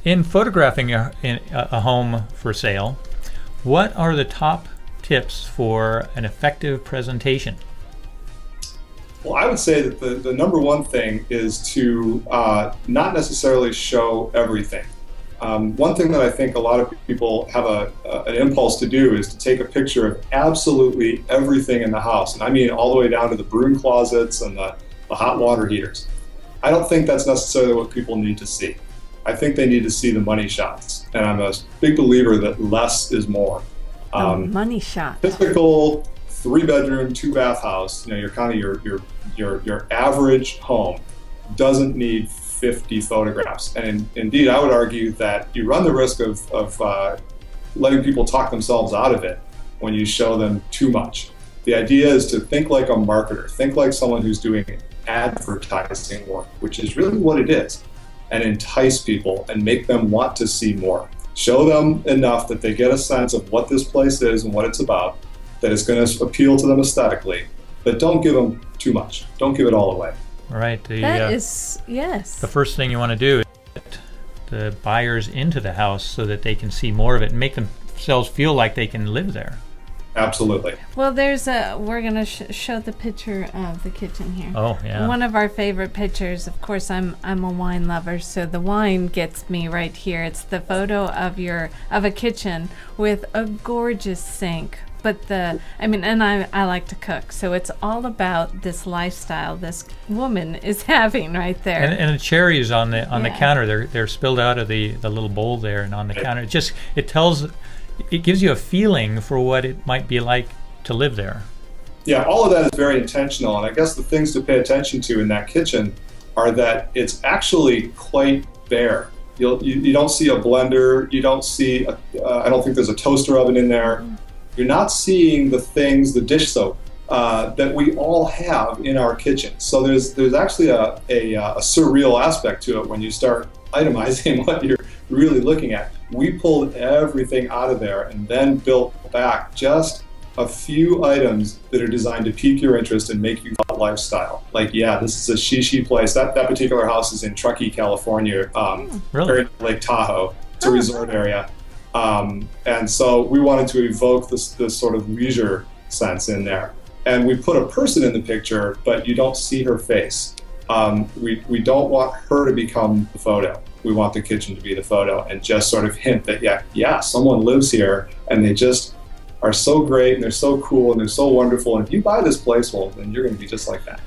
In photographing a home for sale, what are the top tips for an effective presentation? Well, I would say that the number one thing is to not necessarily show everything. One thing that I think a lot of people have an impulse to do is to take a picture of absolutely everything in the house. And I mean all the way down to the broom closets and the hot water heaters. I don't think that's necessarily what people need to see. I think they need to see the money shots. And I'm a big believer that less is more. Money shot. Typical 3-bedroom, 2-bath house, your kind of your average home doesn't need 50 photographs. And indeed, I would argue that you run the risk of letting people talk themselves out of it when you show them too much. The idea is to think like a marketer, think like someone who's doing advertising work, which is really what it is, and entice people and make them want to see more. Show them enough that they get a sense of what this place is and what it's about, that it's going to appeal to them aesthetically, but don't give them too much. Don't give it all away. Right. That is, yes. The first thing you want to do is get the buyers into the house so that they can see more of it and make themselves feel like they can live there. Absolutely. Well, we're going to show the picture of the kitchen here. Oh, yeah. One of our favorite pictures, of course, I'm a wine lover, so the wine gets me right here. It's the photo of a kitchen with a gorgeous sink. But I like to cook, so it's all about this lifestyle this woman is having right there. And the cherries on the counter, they're spilled out of the little bowl there and on the counter. It gives you a feeling for what it might be like to live there. Yeah, all of that is very intentional, and I guess the things to pay attention to in that kitchen are that it's actually quite bare. You don't see a blender, you don't see I don't think there's a toaster oven in there. You're not seeing the things, the dish soap that we all have in our kitchen. So there's actually a surreal aspect to it when you start itemizing what you're really looking at. We pulled everything out of there and then built back just a few items that are designed to pique your interest and make you thought lifestyle. Like, this is a shishi place. That particular house is in Truckee, California, Really? Lake Tahoe. It's a resort area. And so we wanted to evoke this sort of leisure sense in there. And we put a person in the picture, but you don't see her face. We don't want her to become the photo. We want the kitchen to be the photo and just sort of hint that, someone lives here and they just are so great and they're so cool and they're so wonderful. And if you buy this place, well, then you're going to be just like that.